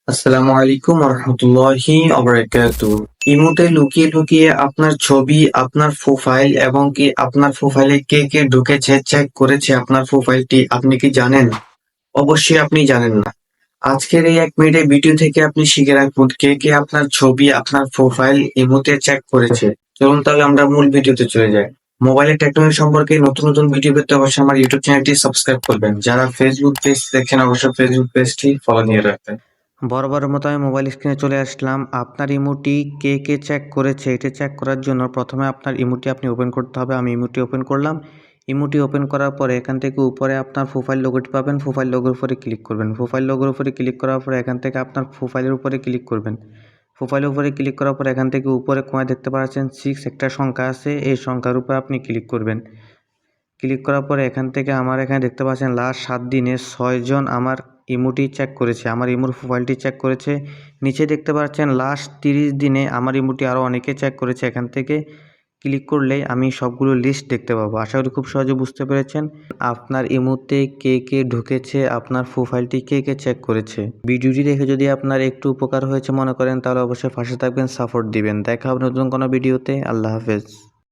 আসসালামু আলাইকুম রহমতুল্লাহি ওবারাকাতুহু। ইমোতে লুকিয়ে লুকিয়ে আপনার ছবি, আপনার প্রোফাইল এবং কি আপনার প্রোফাইলে কে কে ঢুকেছে, চেক করেছে আপনার প্রোফাইলটি, আপনি কি জানেন? অবশ্যই আপনি জানেন না। আজকের এই 1 মিনিটের ভিডিও থেকে আপনি শিখে রাখুন কে কে আপনার ছবি, আপনার প্রোফাইল ইমোতে চেক করেছে। চলুন তাহলে আমরা মূল ভিডিওতে চলে যাই। মোবাইলের টেকনোলজি সম্পর্কে নতুন নতুন ভিডিও পেতে অবশ্যই আমার ইউটিউব চ্যানেলটি সাবস্ক্রাইব করবেন। যারা ফেসবুক পেজ দেখছেন অবশ্যই ফেসবুক পেজটি ফলো দিয়ে রাখবেন। বরাবরের মতো আমি মোবাইল স্ক্রিনে চলে আসলাম। আপনার ইমোটি কে কে চেক করেছে এটা চেক করার জন্য প্রথমে আপনার ইমোটি আপনি ওপেন করতে হবে। আমি ইমোটি ওপেন করলাম। ইমোটি ওপেন করার পরে এখান থেকে উপরে আপনার প্রোফাইল লোগোটি পাবেন। প্রোফাইল লোগোর উপরে ক্লিক করবেন। প্রোফাইল লোগোর উপরে ক্লিক করার পরে এখান থেকে আপনার প্রোফাইলের উপরে ক্লিক করবেন। প্রোফাইলের উপরে ক্লিক করার পরে এখান থেকে উপরে কোণায় দেখতে পাচ্ছেন 6 একটা সংখ্যা আছে, এই সংখ্যার উপরে আপনি ক্লিক করবেন। ক্লিক করার পরে এখান থেকে আমার এখানে দেখতে পাচ্ছেন লাস্ট 7 দিনে 6 জন আমার ইমোটি চেক করেছে, আমার ইমোর প্রোফাইলটি চেক করেছে। নিচে দেখতে পাচ্ছেন লাস্ট 30 দিনে আমার ইমোটি আরও অনেকে চেক করেছে। এখান থেকে ক্লিক করলেই আমি সবগুলো লিস্ট দেখতে পাবো। আশা করি খুব সহজে বুঝতে পেরেছেন আপনার ইমোতে কে কে ঢুকেছে, আপনার প্রোফাইলটি কে কে চেক করেছে। ভিডিওটি দেখে যদি আপনার একটু উপকার হয়েছে মনে করেন তাহলে অবশ্যই পাশে থাকবেন, সাপোর্ট দিবেন। দেখা হবে নতুন কোনো ভিডিওতে। আল্লাহ হাফেজ।